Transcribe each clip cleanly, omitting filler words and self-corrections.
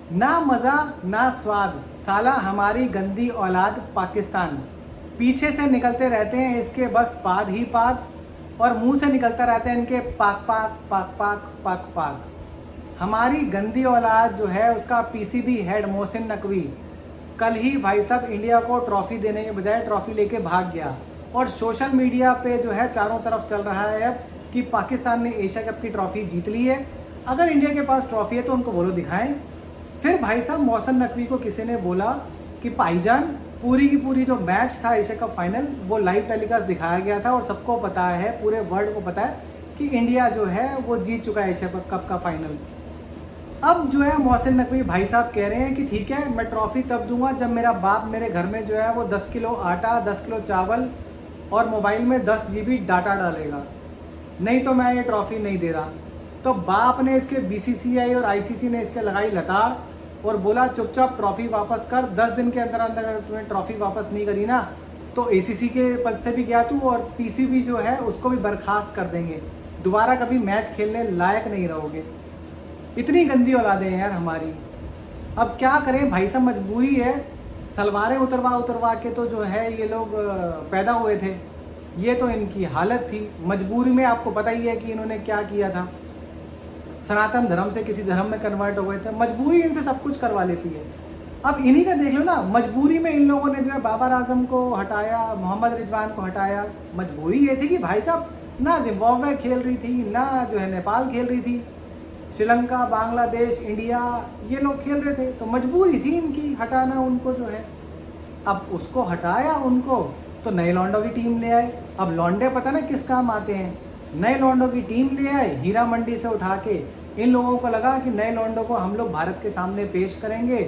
ना मज़ा ना स्वाद, साला हमारी गंदी औलाद पाकिस्तान। पीछे से निकलते रहते हैं इसके बस पाद ही पाद, और मुंह से निकलता रहता है इनके पाक पाक पाक पाक पाक पाक। हमारी गंदी औलाद जो है उसका पीसीबी हेड मोहसिन नकवी कल ही भाई साहब इंडिया को ट्रॉफी देने के बजाय ट्रॉफी लेके भाग गया, और सोशल मीडिया पे जो है चारों तरफ चल रहा है अब कि पाकिस्तान ने एशिया कप की ट्रॉफी जीत ली है। अगर इंडिया के पास ट्रॉफी है तो उनको बोलो दिखाएं। फिर भाई साहब मोहसिन नकवी को किसी ने बोला कि भाईजान पूरी की पूरी जो मैच था एशिया कप फाइनल वो लाइव टेलीकास्ट दिखाया गया था, और सबको पता है, पूरे वर्ल्ड को पता है कि इंडिया जो है वो जीत चुका है एशिया कप का फाइनल। अब जो है मोहसिन नकवी भाई साहब कह रहे हैं कि ठीक है, मैं ट्रॉफी तब दूंगा जब मेरा बाप मेरे घर में जो है वो 10 किलो आटा, 10 किलो चावल और मोबाइल में 10 GB डाटा डालेगा, नहीं तो मैं ये ट्रॉफी नहीं दे रहा। तो बाप ने इसके BCCI और ICC ने इसके लगाई लताड़ और बोला चुपचाप ट्रॉफी वापस कर, 10 दिन के अंदर अंदर अगर तुम्हें ट्रॉफी वापस नहीं करी ना तो ACC के पद से भी गया तू, और PCB जो है उसको भी बर्खास्त कर देंगे, दोबारा कभी मैच खेलने लायक नहीं रहोगे। इतनी गंदी औलादें हैं यार हमारी। अब क्या करें भाई साहब, मजबूरी है। सलवारें उतरवा उतरवा के तो जो है ये लोग पैदा हुए थे, ये तो इनकी हालत थी। मजबूरी में आपको पता ही है कि इन्होंने क्या किया था, सनातन धर्म से किसी धर्म में कन्वर्ट हो गए थे। मजबूरी इनसे सब कुछ करवा लेती है। अब इन्हीं का देख लो ना, मजबूरी में इन लोगों ने जो है बाबर आजम को हटाया, मोहम्मद रिजवान को हटाया। मजबूरी ये थी कि भाई साहब ना जिम्बाब्वे खेल रही थी, ना जो है नेपाल खेल रही थी, श्रीलंका, बांग्लादेश, इंडिया ये लोग खेल रहे थे, तो मजबूरी थी इनकी हटाना उनको जो है। अब उसको हटाया उनको तो नए लौंडों की टीम ले आए। अब लौंडे पता ना किस काम आते हैं, नए लौंडों की टीम ले आए हीरा मंडी से उठा के। इन लोगों को लगा कि नए लौंडों को हम लोग भारत के सामने पेश करेंगे,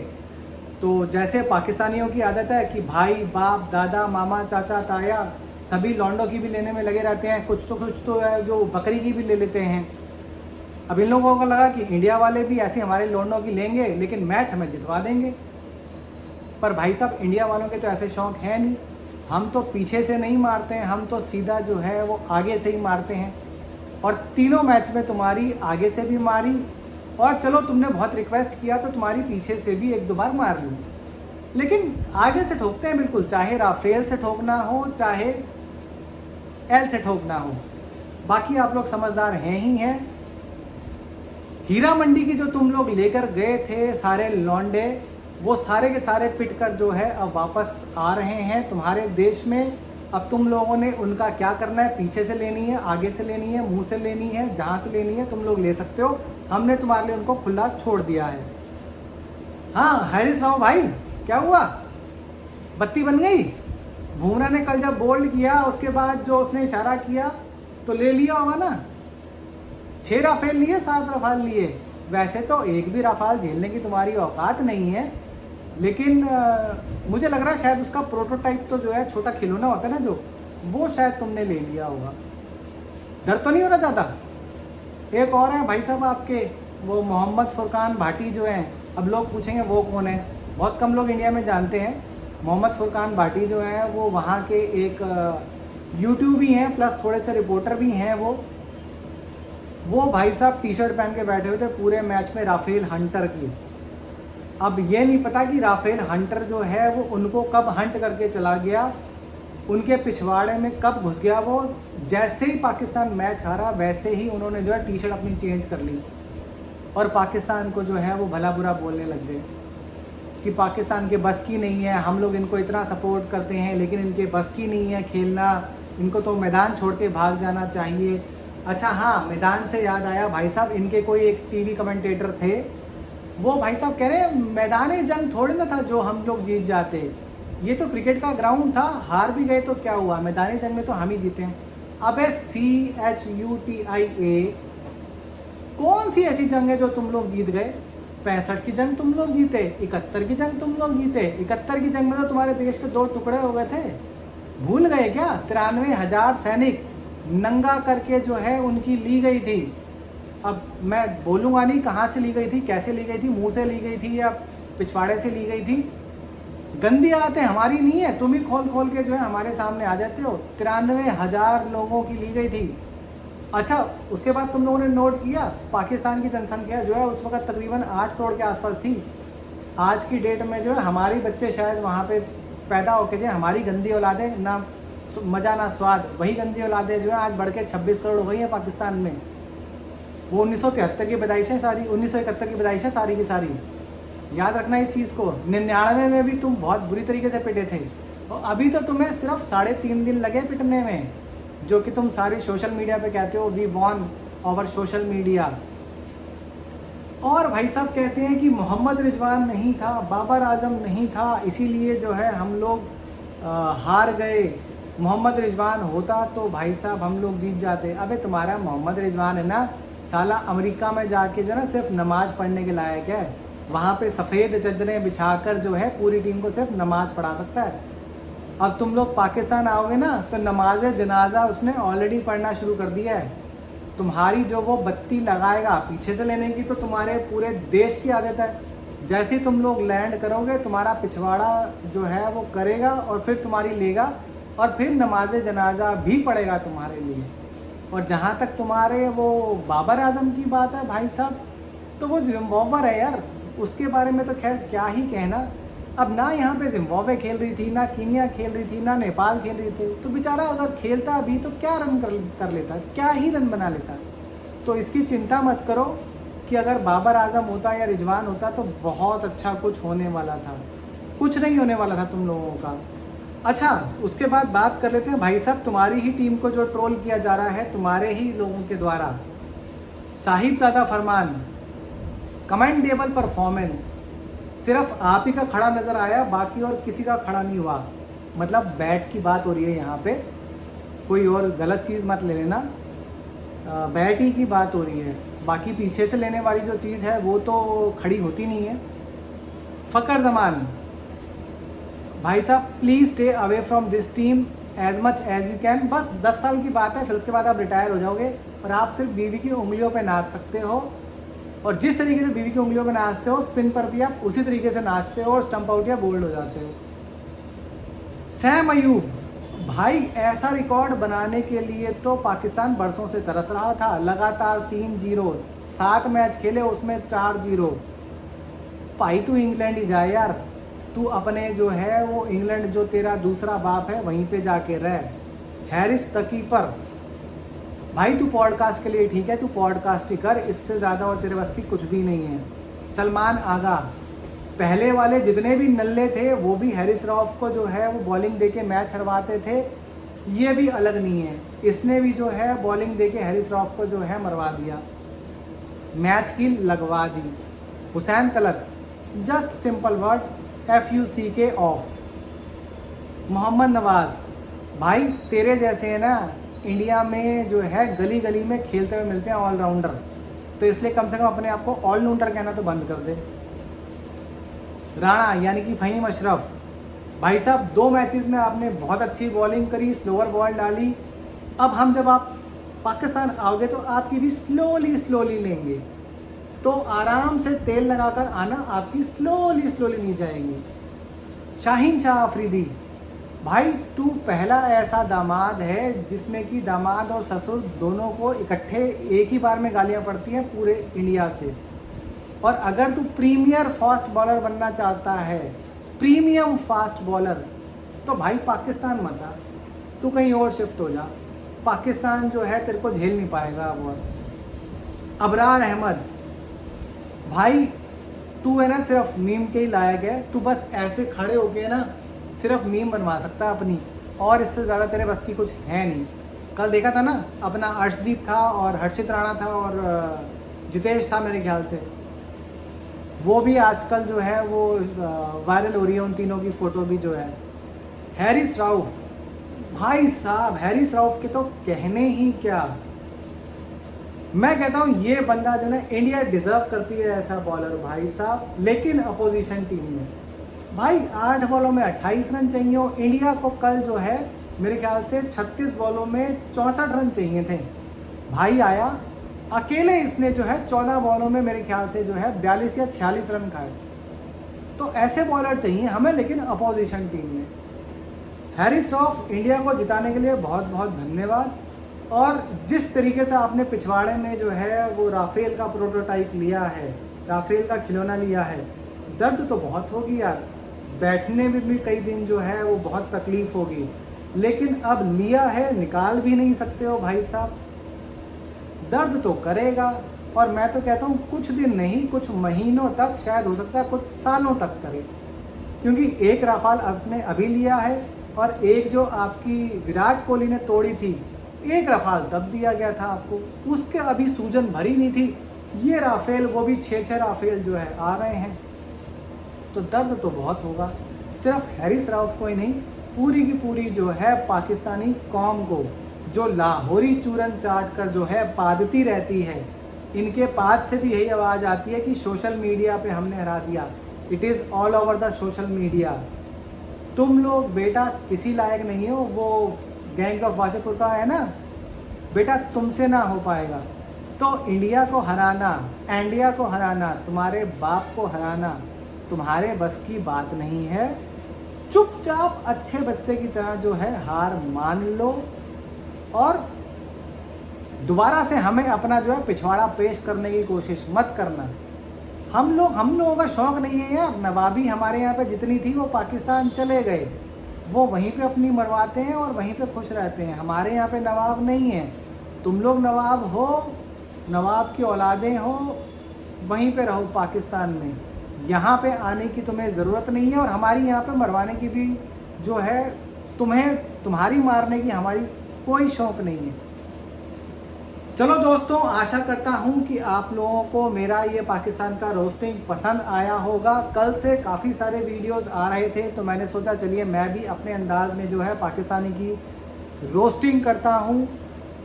तो जैसे पाकिस्तानियों की आदत है कि भाई बाप दादा मामा चाचा ताया सभी लौंडों की भी लेने में लगे रहते हैं, कुछ तो है जो बकरी की भी ले लेते हैं। अब इन लोगों को लगा कि इंडिया वाले भी ऐसे हमारे लौंडों की लेंगे लेकिन मैच हमें जितवा देंगे। पर भाई साहब इंडिया वालों के तो ऐसे शौक हैं नहीं, हम तो पीछे से नहीं मारते हैं, हम तो सीधा जो है वो आगे से ही मारते हैं। और तीनों मैच में तुम्हारी आगे से भी मारी, और चलो तुमने बहुत रिक्वेस्ट किया तो तुम्हारी पीछे से भी एक दो बार मार ली, लेकिन आगे से ठोकते हैं बिल्कुल, चाहे राफेल से ठोकना हो चाहे एल से ठोकना हो। बाकी आप लोग समझदार हैं ही हैं। हीरा मंडी की जो तुम लोग लेकर गए थे सारे लौंडे, वो सारे के सारे पिट कर जो है अब वापस आ रहे हैं तुम्हारे देश में। अब तुम लोगों ने उनका क्या करना है, पीछे से लेनी है, आगे से लेनी है, मुंह से लेनी है, जहाँ से लेनी है तुम लोग ले सकते हो। हमने तुम्हारे लिए उनको खुला छोड़ दिया है। हाँ हैरिस राव भाई, क्या हुआ, बत्ती बन गई? बुमराह ने कल जब बोल्ड किया उसके बाद जो उसने इशारा किया तो ले लिया होगा ना। 6 राफेल लिए, 7 रफाल लिए। वैसे तो एक भी रफाल झेलने की तुम्हारी औकात नहीं है, लेकिन मुझे लग रहा है शायद उसका प्रोटोटाइप तो जो है छोटा खिलौना होता है ना जो, वो शायद तुमने ले लिया होगा। डर तो नहीं हो रहा ज़्यादा? एक और है भाई साहब आपके, वो मोहम्मद फुरकान भाटी जो हैं। अब लोग पूछेंगे वो कौन है, बहुत कम लोग इंडिया में जानते हैं। मोहम्मद फुरकान भाटी जो हैं वो वहाँ के एक यूट्यूब भी हैं प्लस थोड़े से रिपोर्टर भी हैं। वो भाई साहब टी-शर्ट पहन के बैठे हुए थे पूरे मैच में राफेल हंटर की। अब ये नहीं पता कि राफेल हंटर जो है वो उनको कब हंट करके चला गया, उनके पिछवाड़े में कब घुस गया। वो जैसे ही पाकिस्तान मैच हारा वैसे ही उन्होंने जो है टी-शर्ट अपनी चेंज कर ली, और पाकिस्तान को जो है वो भला बुरा बोलने लग गए कि पाकिस्तान के बस की नहीं है, हम लोग इनको इतना सपोर्ट करते हैं लेकिन इनके बस की नहीं है खेलना, इनको तो मैदान छोड़ के भाग जाना चाहिए। अच्छा हाँ, मैदान से याद आया भाई साहब, इनके कोई एक टीवी कमेंटेटर थे, वो भाई साहब कह रहे हैं मैदान जंग थोड़े ना था जो हम लोग जीत जाते, ये तो क्रिकेट का ग्राउंड था, हार भी गए तो क्या हुआ, मैदानी जंग में तो हम ही जीते हैं। अबे CHUTIA, कौन सी ऐसी जंग है जो तुम लोग जीत गए? 65 की जंग तुम लोग जीते, 71 की जंग तुम लोग जीते। 71 की जंग में तो तुम्हारे देश के 2 टुकड़े हो गए थे, भूल गए क्या? 93,000 सैनिक नंगा करके जो है उनकी ली गई थी। अब मैं बोलूँगा नहीं कहाँ से ली गई थी, कैसे ली गई थी, मुंह से ली गई थी या पिछवाड़े से ली गई थी। गंदी आदतें हमारी नहीं है, तुम ही खोल खोल के जो है हमारे सामने आ जाते हो। 93,000 लोगों की ली गई थी। अच्छा, उसके बाद तुम लोगों ने नोट किया पाकिस्तान की जनसंख्या जो है उस वक्त तकरीबन 8 करोड़ के आसपास थी, आज की डेट में जो है हमारी बच्चे शायद वहाँ पे पैदा होके जो हमारी गंदी औलादें ना मज़ा ना स्वाद, वही गंदी औलादें जो है आज बढ़ के 26 करोड़ हो गई हैं पाकिस्तान में। वो 1973 की पैदाइशें सारी, 1971 की पैदाइशें सारी की सारी। याद रखना इस चीज़ को। 99 में भी तुम बहुत बुरी तरीके से पिटे थे और अभी तो तुम्हें सिर्फ 3.5 दिन लगे पिटने में, जो कि तुम सारी सोशल मीडिया पे कहते हो we won over social media. और भाई साहब कहते हैं कि मोहम्मद रिजवान नहीं था, बाबर आजम नहीं था, इसीलिए जो है हम लोग हार गए। मोहम्मद रिजवान होता तो भाई साहब हम लोग जीत जाते। अबे तुम्हारा मोहम्मद रिजवान है ना साला अमेरिका में जाके जो है ना सिर्फ नमाज़ पढ़ने के लायक है। वहाँ पे सफ़ेद चादरें बिछाकर जो है पूरी टीम को सिर्फ नमाज़ पढ़ा सकता है। अब तुम लोग पाकिस्तान आओगे ना तो नमाज जनाजा उसने ऑलरेडी पढ़ना शुरू कर दिया है। तुम्हारी जो वो बत्ती लगाएगा पीछे से लेने की तो तुम्हारे पूरे देश की आदत है। जैसे ही तुम लोग लैंड करोगे तुम्हारा पिछवाड़ा जो है वो करेगा और फिर तुम्हारी लेगा और फिर नमाज जनाजा भी पढ़ेगा तुम्हारे लिए। और जहाँ तक तुम्हारे वो बाबर आजम की बात है भाई साहब, तो वो जिम्बाब्वे है यार, उसके बारे में तो खैर क्या ही कहना। अब ना यहाँ पे जिम्बाब्वे खेल रही थी, ना कीनिया खेल रही थी, ना नेपाल खेल रही थी, तो बेचारा अगर खेलता भी तो क्या रन कर लेता, क्या ही रन बना लेता। तो इसकी चिंता मत करो कि अगर बाबर आजम होता या रिजवान होता तो बहुत अच्छा कुछ होने वाला था। कुछ नहीं होने वाला था तुम लोगों का। अच्छा, उसके बाद बात कर लेते हैं भाई साहब तुम्हारी ही टीम को जो ट्रोल किया जा रहा है तुम्हारे ही लोगों के द्वारा। साहिबजादा फरमान, कमेंडेबल परफॉर्मेंस, सिर्फ आप ही का खड़ा नज़र आया, बाकी और किसी का खड़ा नहीं हुआ। मतलब बैट की बात हो रही है यहाँ पे, कोई और गलत चीज़ मत ले लेना, बैट ही की बात हो रही है। बाकी पीछे से लेने वाली जो चीज़ है वो तो खड़ी होती नहीं है। फ़कर जमान, भाई साहब please stay away from this team as much as you can. बस 10 साल की बात है, फिर उसके बाद आप रिटायर हो जाओगे और आप सिर्फ बीवी की उंगलियों पे नाच सकते हो। और जिस तरीके से बीवी की उंगलियों पे नाचते हो स्पिन पर भी आप उसी तरीके से नाचते हो और स्टंप आउट या बोल्ड हो जाते हो। सैम अयूब, भाई ऐसा रिकॉर्ड बनाने के लिए तो पाकिस्तान बरसों से तरस रहा था। लगातार 3-0, 7 मैच खेले उसमें 4-0। भाई तू इंग्लैंड ही जाए यार, तू अपने जो है वो इंग्लैंड जो तेरा दूसरा बाप है वहीं पे जाके रह। हैरिस द कीपर, भाई तू पॉडकास्ट के लिए ठीक है, तू पॉडकास्ट ही कर, इससे ज़्यादा और तेरे बस की कुछ भी नहीं है। सलमान आगा, पहले वाले जितने भी नल्ले थे वो भी हैरिस रऊफ को जो है वो बॉलिंग देके मैच हरवाते थे, ये भी अलग नहीं है, इसने भी जो है बॉलिंग देके हैरिस रऊफ को जो है मरवा दिया, मैच की लगवा दी। Hussain Talat, just simple word FUCK off. Mohammad Nawaz, भाई तेरे जैसे है ना इंडिया में जो है गली गली में खेलते हुए मिलते हैं ऑलराउंडर, तो इसलिए कम से कम अपने आप को ऑलराउंडर कहना तो बंद कर दे। राणा यानी कि फ़हीम अशरफ, भाई साहब 2 मैचेस में आपने बहुत अच्छी बॉलिंग करी, स्लोअर बॉल डाली। अब हम जब आप पाकिस्तान आओगे तो आपकी भी स्लोली लेंगे, तो आराम से तेल लगाकर आना, आपकी स्लोली नहीं जाएंगी। शाहीन शाह अफरीदी, भाई तू पहला ऐसा दामाद है जिसमें कि दामाद और ससुर दोनों को इकट्ठे एक ही बार में गालियां पड़ती हैं पूरे इंडिया से। और अगर तू प्रीमियर फास्ट बॉलर बनना चाहता है, प्रीमियम फास्ट बॉलर, तो भाई पाकिस्तान मत आ, तू कहीं और शिफ्ट हो जा। पाकिस्तान जो है तेरे को झेल नहीं पाएगा अब और। अबरार अहमद, भाई तू है ना सिर्फ मीम के ही लायक है, तू बस ऐसे खड़े होके ना सिर्फ मीम बनवा सकता है अपनी, और इससे ज़्यादा तेरे बस की कुछ है नहीं। कल देखा था ना अपना अर्शदीप था और हर्षित राणा था और जितेश था मेरे ख्याल से, वो भी आजकल जो है वो वायरल हो रही है, उन तीनों की फ़ोटो भी जो है। हैरिस रऊफ, भाई साहब हैरिस रऊफ के तो कहने ही क्या, मैं कहता हूँ ये बंदा जो है इंडिया डिज़र्व करती है ऐसा बॉलर भाई साहब। लेकिन अपोजिशन टीम में भाई 8 बॉलों में 28 रन चाहिए हो, इंडिया को कल जो है मेरे ख्याल से 36 बॉलों में 64 रन चाहिए थे। भाई आया अकेले, इसने जो है 14 बॉलों में मेरे ख्याल से जो है 42 या 46 रन खाए। तो ऐसे बॉलर चाहिए हमें, लेकिन अपोजिशन टीम में। हैरिस रऊफ इंडिया को जिताने के लिए बहुत बहुत धन्यवाद। और जिस तरीके से आपने पिछवाड़े में जो है वो राफेल का प्रोटोटाइप लिया है, राफेल का खिलौना लिया है, दर्द तो बहुत होगी यार, बैठने में भी कई दिन जो है वो बहुत तकलीफ होगी, लेकिन अब लिया है निकाल भी नहीं सकते हो भाई साहब। दर्द तो करेगा, और मैं तो कहता हूँ कुछ दिन नहीं, कुछ महीनों तक, शायद हो सकता है कुछ सालों तक करे, क्योंकि एक राफाल आपने अभी लिया है और एक जो आपकी विराट कोहली ने तोड़ी थी, एक राफाल तब दिया गया था आपको, उसके अभी सूजन भरी नहीं थी। ये राफेल, वो भी 6-6 राफेल जो है आ रहे हैं, तो दर्द तो बहुत होगा। सिर्फ हैरिस राउफ को ही नहीं, पूरी की पूरी जो है पाकिस्तानी कौम को, जो लाहौरी चूरन चाट कर जो है पादती रहती है, इनके पाद से भी यही आवाज़ आती है कि सोशल मीडिया पे हमने हरा दिया। It is all over the social media. तुम लोग बेटा किसी लायक नहीं हो, वो गैंग्स ऑफ वासेपुर का है ना बेटा, तुमसे ना हो पाएगा। तो इंडिया को हराना, इंडिया को हराना, तुम्हारे बाप को हराना तुम्हारे बस की बात नहीं है। चुपचाप अच्छे बच्चे की तरह जो है हार मान लो, और दोबारा से हमें अपना जो है पिछवाड़ा पेश करने की कोशिश मत करना। हम लोगों का शौक़ नहीं है यार। नवाबी हमारे यहाँ पे जितनी थी वो पाकिस्तान चले गए, वो वहीं पे अपनी मरवाते हैं और वहीं पे खुश रहते हैं। हमारे यहाँ पे नवाब नहीं है। तुम लोग नवाब हो, नवाब की औलादें हो, वहीं पे रहो पाकिस्तान में। यहाँ पे आने की तुम्हें ज़रूरत नहीं है, और हमारी यहाँ पे मरवाने की भी जो है, तुम्हारी मारने की हमारी कोई शौक़ नहीं है। चलो दोस्तों, आशा करता हूँ कि आप लोगों को मेरा ये पाकिस्तान का रोस्टिंग पसंद आया होगा। कल से काफ़ी सारे वीडियोस आ रहे थे, तो मैंने सोचा चलिए मैं भी अपने अंदाज़ में जो है पाकिस्तानी की रोस्टिंग करता हूँ।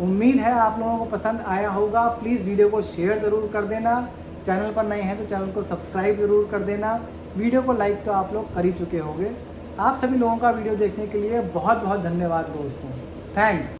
उम्मीद है आप लोगों को पसंद आया होगा। प्लीज़ वीडियो को शेयर ज़रूर कर देना। चैनल पर नए हैं तो चैनल को सब्सक्राइब ज़रूर कर देना। वीडियो को लाइक तो आप लोग कर ही चुके होंगे। आप सभी लोगों का वीडियो देखने के लिए बहुत बहुत धन्यवाद दोस्तों। थैंक्स।